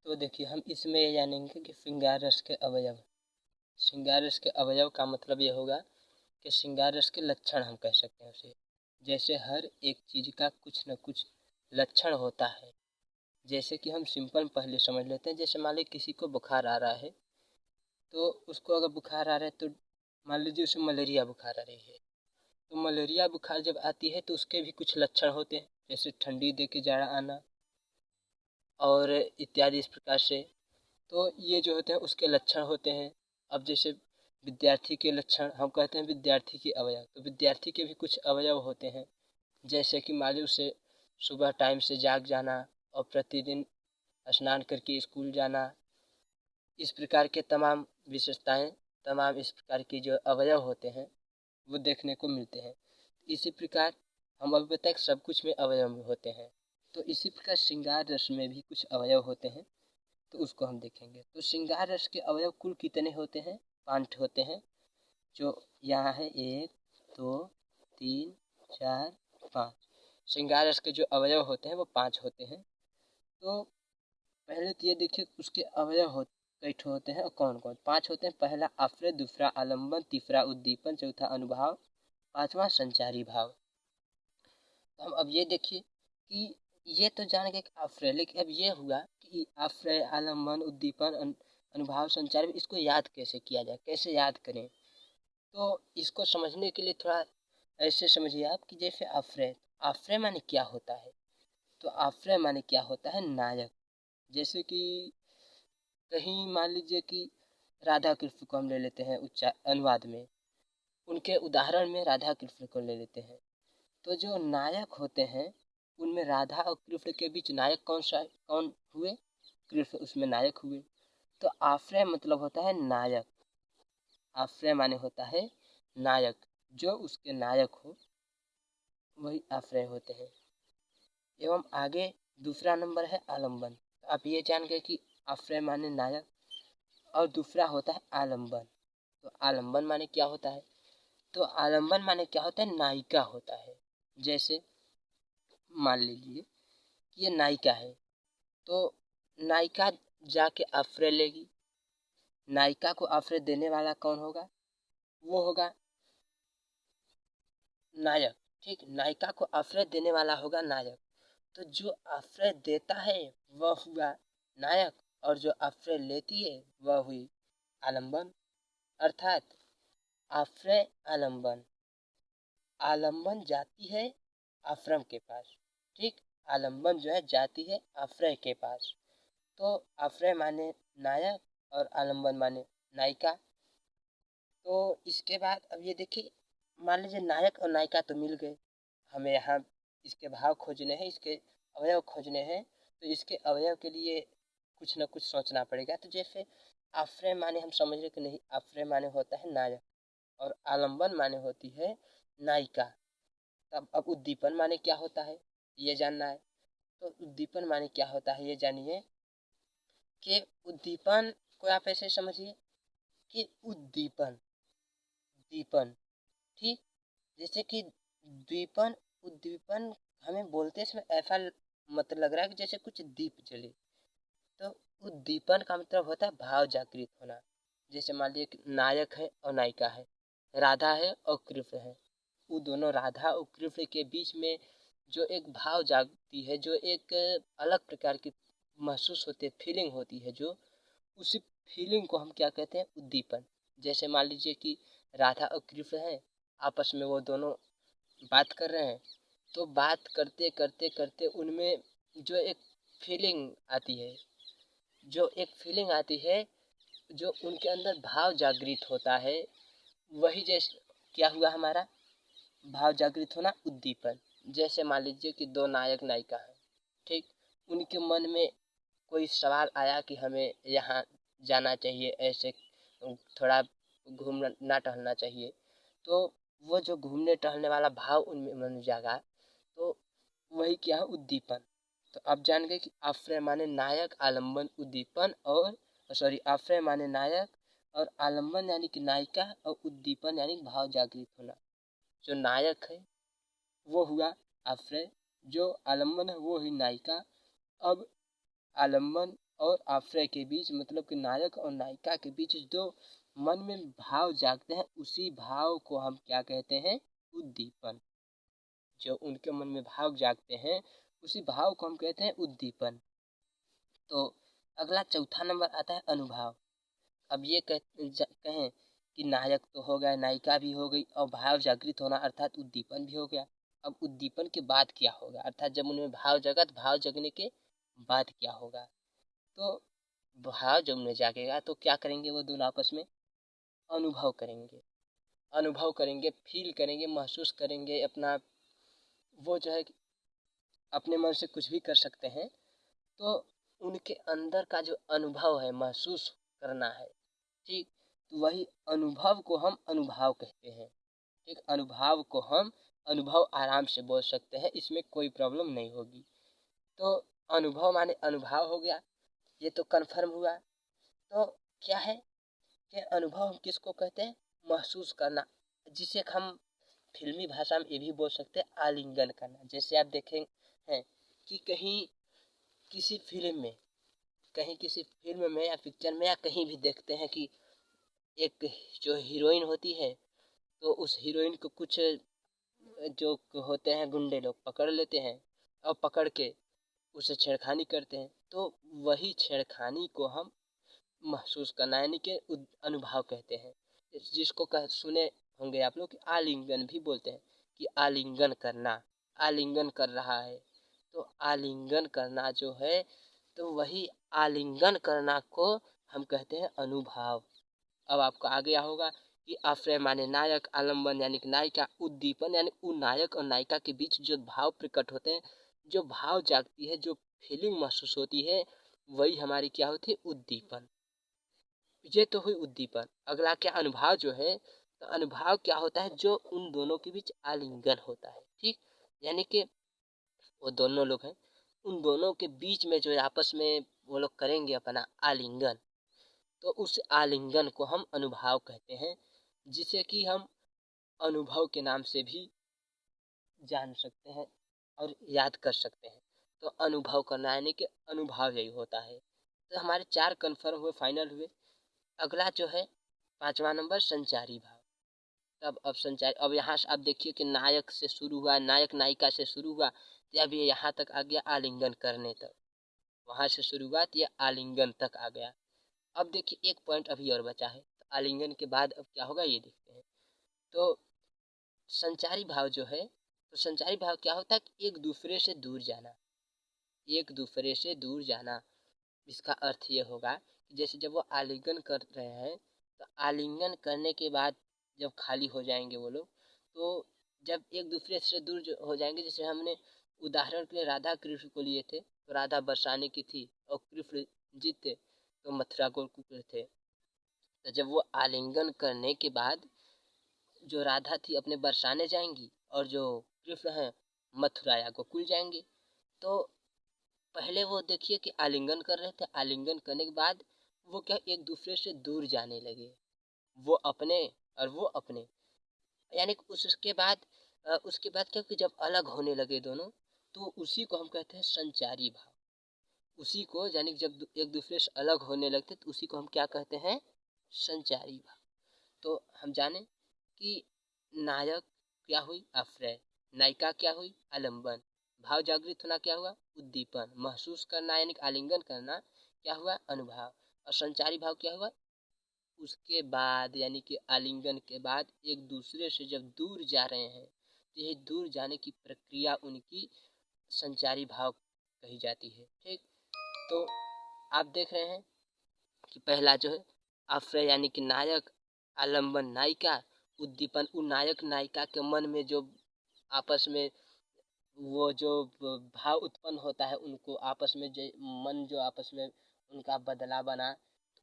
तो देखिए हम इसमें ये जानेंगे कि श्रृंगार रस के अवयव। श्रृंगार रस के अवयव का मतलब ये होगा कि श्रृंगार रस के लक्षण हम कह सकते हैं उसे। जैसे हर एक चीज़ का कुछ न कुछ लक्षण होता है। जैसे कि हम सिंपल पहले समझ लेते हैं। जैसे मान लीजिए किसी को बुखार आ रहा है, तो उसको अगर बुखार आ रहा है तो मान लीजिए उसे मलेरिया बुखार आ रही है। तो मलेरिया बुखार जब आती है तो उसके भी कुछ लक्षण होते हैं, जैसे ठंडी दे के जाड़ा आना और इत्यादि इस प्रकार से। तो ये जो होते हैं उसके लक्षण होते हैं। अब जैसे विद्यार्थी के लक्षण हम कहते हैं विद्यार्थी के अवयव, तो विद्यार्थी के भी कुछ अवयव होते हैं। जैसे कि मान लीजिए उसे सुबह टाइम से जाग जाना और प्रतिदिन स्नान करके स्कूल जाना। इस प्रकार के तमाम विशेषताएं, तमाम इस प्रकार के जो अवयव होते हैं वो देखने को मिलते हैं। इसी प्रकार हम अभी तक सब कुछ में अवयव होते हैं, तो इसी प्रकार श्रृंगार रस में भी कुछ अवयव होते हैं, तो उसको हम देखेंगे। तो श्रृंगार रस के अवयव कुल कितने होते हैं? 5 होते हैं, जो यहाँ है 1 2 3 4 5। श्रृंगार रस के जो अवयव होते हैं वो 5 होते हैं। तो पहले तो ये देखिए उसके अवयव कई ठो होते हैं और कौन कौन। 5 होते हैं। पहला आश्रय, दूसरा आलम्बन, तीसरा उद्दीपन, चौथा अनुभाव, पांचवा संचारी भाव। तो हम अब ये देखिए कि ये तो जान गए आश्रय, लेकिन अब ये हुआ कि आश्रय, आलम्बन, उद्दीपन, अनुभाव, संचार, इसको याद कैसे किया जाए, कैसे याद करें। तो इसको समझने के लिए थोड़ा ऐसे समझिए आप कि जैसे आश्रय, आश्रय माने क्या होता है? तो आश्रय माने क्या होता है? नायक। जैसे कि कहीं मान लीजिए कि राधा कृष्ण को हम ले लेते हैं अनुवाद में, उनके उदाहरण में राधा कृष्ण को ले लेते हैं। तो जो नायक होते हैं उनमें राधा और कृष्ण के बीच नायक कौन हुए? कृष्ण उसमें नायक हुए। तो आश्रय मतलब होता है नायक। आश्रय माने होता है नायक, जो उसके नायक हो वही आश्रय होते हैं। एवं आगे दूसरा नंबर है आलम्बन। तो आप ये जान गए कि आश्रय माने नायक और दूसरा होता है आलम्बन। तो आलम्बन माने क्या होता है? तो आलम्बन माने क्या होता है? नायिका होता है। जैसे मान लीजिए कि ये नायिका है, तो नायिका जाके आश्रय लेगी। नायिका को आश्रय देने वाला कौन होगा? वो होगा नायक। ठीक, नायिका को आश्रय देने वाला होगा नायक। तो जो आश्रय देता है वह हुआ नायक, और जो आश्रय लेती है वह हुई आलम्बन। अर्थात आश्रय आलम्बन, आलम्बन जाती है आश्रम के पास। ठीक, आलम्बन जो है जाती है आश्रय के पास। तो आश्रय माने नायक और आलम्बन माने नायिका। तो इसके बाद अब ये देखिए, मान लीजिए नायक और नायिका तो मिल गए, हमें यहाँ इसके भाव खोजने हैं, इसके अवयव खोजने हैं। तो इसके अवयव के लिए कुछ न कुछ सोचना पड़ेगा। तो जैसे आश्रय माने हम समझ रहे कि नहीं, आश्रय माने होता है नायक और आलम्बन माने होती है नायिका। तब अब उद्दीपन माने क्या होता है ये जानना है। तो उद्दीपन माने क्या होता है ये जानिए कि उद्दीपन को आप ऐसे समझिए कि उद्दीपन, दीपन। ठीक, जैसे कि द्वीपन, उद्दीपन हमें बोलते समय ऐसा मतलब लग रहा है कि जैसे कुछ दीप जले। तो उद्दीपन का मतलब होता है भाव जागृत होना। जैसे मान लीजिए नायक है और नायिका है, राधा है और कृष्ण है। वो दोनों राधा और कृष्ण के बीच में जो एक भाव जागती है, जो एक अलग प्रकार की महसूस होती है, फीलिंग होती है, जो उसी फीलिंग को हम क्या कहते हैं? उद्दीपन। जैसे मान लीजिए कि राधा और कृष्ण हैं, आपस में वो दोनों बात कर रहे हैं। तो बात करते करते करते उनमें जो एक फीलिंग आती है, जो एक फीलिंग आती है, जो उनके अंदर भाव जागृत होता है, वही जैसे क्या हुआ हमारा भाव जागृत होना, उद्दीपन। जैसे मान लीजिए कि दो नायक नायिका हैं। ठीक, उनके मन में कोई सवाल आया कि हमें यहाँ जाना चाहिए, ऐसे थोड़ा घूमना टहलना चाहिए। तो वो जो घूमने टहलने वाला भाव उनमें मन जागा, तो वही क्या है? उद्दीपन। तो आप जान गए कि आश्रय माने नायक, आलम्बन, उद्दीपन और सॉरी, आश्रय माने नायक और आलम्बन यानी कि नायिका और उद्दीपन यानी भाव जागृत होना। जो नायक है वो हुआ आश्रय, जो आलम्बन है वो हुई नायिका। अब आलम्बन और आश्रय के बीच, मतलब कि नायक और नायिका के बीच जो मन में भाव जागते हैं उसी भाव को हम क्या कहते हैं? उद्दीपन। जो उनके मन में भाव जागते हैं उसी भाव को हम कहते हैं उद्दीपन। तो अगला चौथा नंबर आता है अनुभाव। अब ये कहें कि नायक तो हो गया, नायिका भी हो गई और भाव जागृत होना अर्थात उद्दीपन भी हो गया। अब उद्दीपन के बाद क्या होगा, अर्थात जब उनमें भाव जगा तो भाव जगने के बाद क्या होगा? तो भाव जब उनमें जागेगा तो क्या करेंगे वो दोनों आपस में? अनुभव करेंगे। अनुभव करेंगे, फील करेंगे, महसूस करेंगे अपना, वो जो है अपने मन से कुछ भी कर सकते हैं। तो उनके अंदर का जो अनुभव है, महसूस करना है, ठीक, तो वही अनुभव को हम अनुभाव कहते हैं। ठीक, अनुभव को हम अनुभव आराम से बोल सकते हैं, इसमें कोई प्रॉब्लम नहीं होगी। तो अनुभव माने अनुभाव हो गया, ये तो कन्फर्म हुआ। तो क्या है कि अनुभव हम किसको कहते हैं? महसूस करना, जिसे हम फिल्मी भाषा में ये भी बोल सकते हैं आलिंगन करना। जैसे आप देखें हैं कि कहीं किसी फिल्म में, कहीं किसी फिल्म में या पिक्चर में या कहीं भी देखते हैं कि एक जो हीरोइन होती है तो उस हीरोइन को कुछ जो होते हैं गुंडे लोग पकड़ लेते हैं और पकड़ के उसे छेड़खानी करते हैं। तो वही छेड़खानी को हम महसूस करना यानी कि अनुभव कहते हैं। जिसको सुने होंगे आप लोग कि आलिंगन भी बोलते हैं, कि आलिंगन करना, आलिंगन कर रहा है। तो आलिंगन करना जो है, तो वही आलिंगन करना को हम कहते हैं अनुभाव। अब आपको आ गया होगा कि आश्रय माने नायक, आलम्बन यानी कि नायिका, उद्दीपन यानी उन नायक और नायिका के बीच जो भाव प्रकट होते हैं, जो भाव जागती है, जो फीलिंग महसूस होती है, वही हमारी क्या होती है? उद्दीपन। ये तो हुई उद्दीपन। अगला क्या? अनुभाव जो है, तो अनुभाव क्या होता है? जो उन दोनों के बीच आलिंगन होता है। ठीक, यानी कि वो दोनों लोग हैं, उन दोनों के बीच में जो आपस में वो लोग करेंगे अपना आलिंगन, तो उस आलिंगन को हम अनुभाव कहते हैं, जिसे कि हम अनुभव के नाम से भी जान सकते हैं और याद कर सकते हैं। तो अनुभव करना यानी कि अनुभाव यही होता है। तो हमारे 4 कन्फर्म हुए, फाइनल हुए। अगला जो है 5वां नंबर संचारी भाव। तब अब संचारी, अब यहाँ से आप देखिए कि नायक से शुरू हुआ, नायक नायिका से शुरू हुआ, तो अब ये यहाँ तक आ गया आलिंगन करने तक। वहाँ से शुरुआत, ये आलिंगन तक आ गया। अब देखिए एक पॉइंट अभी और बचा है, तो आलिंगन के बाद अब क्या होगा ये देखते हैं। तो संचारी भाव जो है, तो संचारी भाव क्या होता है? कि एक दूसरे से दूर जाना, एक दूसरे से दूर जाना। इसका अर्थ ये होगा कि जैसे जब वो आलिंगन कर रहे हैं, तो आलिंगन करने के बाद जब खाली हो जाएंगे वो लोग, तो जब एक दूसरे से दूर हो जाएंगे, जैसे हमने उदाहरण के लिए राधा कृष्ण को लिए थे, तो राधा बरसाने की थी और कृष्ण जी थे तो मथुरा गोकुल थे। तो जब वो आलिंगन करने के बाद जो राधा थी अपने बरसाने जाएंगी और जो कृष्ण हैं मथुरा या गोकुल जाएंगे। तो पहले वो देखिए कि आलिंगन कर रहे थे, आलिंगन करने के बाद वो क्या एक दूसरे से दूर जाने लगे, वो अपने और वो अपने, यानी कि उसके बाद क्या कि जब अलग होने लगे दोनों, तो उसी को हम कहते हैं संचारी भाव। उसी को यानी जब एक दूसरे से अलग होने लगते तो उसी को हम क्या कहते हैं? संचारी भाव। तो हम जाने कि नायक क्या हुई? आश्रय, नायिका क्या हुई? आलम्बन, भाव जागृत होना क्या हुआ? उद्दीपन, महसूस करना यानी आलिंगन करना क्या हुआ? अनुभव। और संचारी भाव क्या हुआ? उसके बाद यानी कि आलिंगन के बाद एक दूसरे से जब दूर जा रहे हैं, तो ये दूर जाने की प्रक्रिया उनकी संचारी भाव कही जाती है। ठीक, तो आप देख रहे हैं कि पहला जो है आश्रय यानी कि नायक, आलम्बन नायिका, उद्दीपन उन नायक नायिका के मन में जो आपस में वो जो भाव उत्पन्न होता है, उनको आपस में जो मन जो आपस में उनका बदला बना,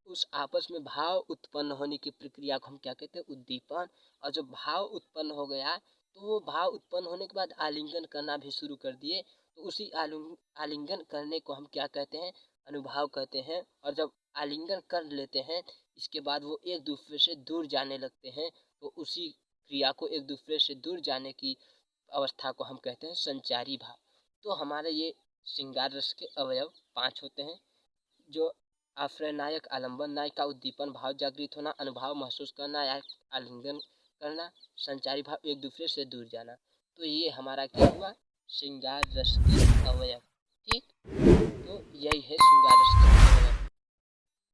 उस आपस में भाव उत्पन्न होने की प्रक्रिया को हम क्या कहते हैं? उद्दीपन। और जब भाव उत्पन्न हो गया, तो वो भाव उत्पन्न होने के बाद आलिंगन करना भी शुरू कर दिए, तो उसी आलिंगन करने को हम क्या कहते हैं? अनुभाव कहते हैं। और जब आलिंगन कर लेते हैं, इसके बाद वो एक दूसरे से दूर जाने लगते हैं, तो उसी क्रिया को एक दूसरे से दूर जाने की अवस्था को हम कहते हैं संचारी भाव। तो हमारे ये श्रृंगार रस के अवयव 5 होते हैं। जो आश्रयनायक आलम्बन नायक का उद्दीपन भाव जागृत होना, अनुभाव महसूस करना या आलिंगन करना, संचारी भाव एक दूसरे से दूर जाना। तो ये हमारा क्या हुआ, श्रृंगार रस के अवयव।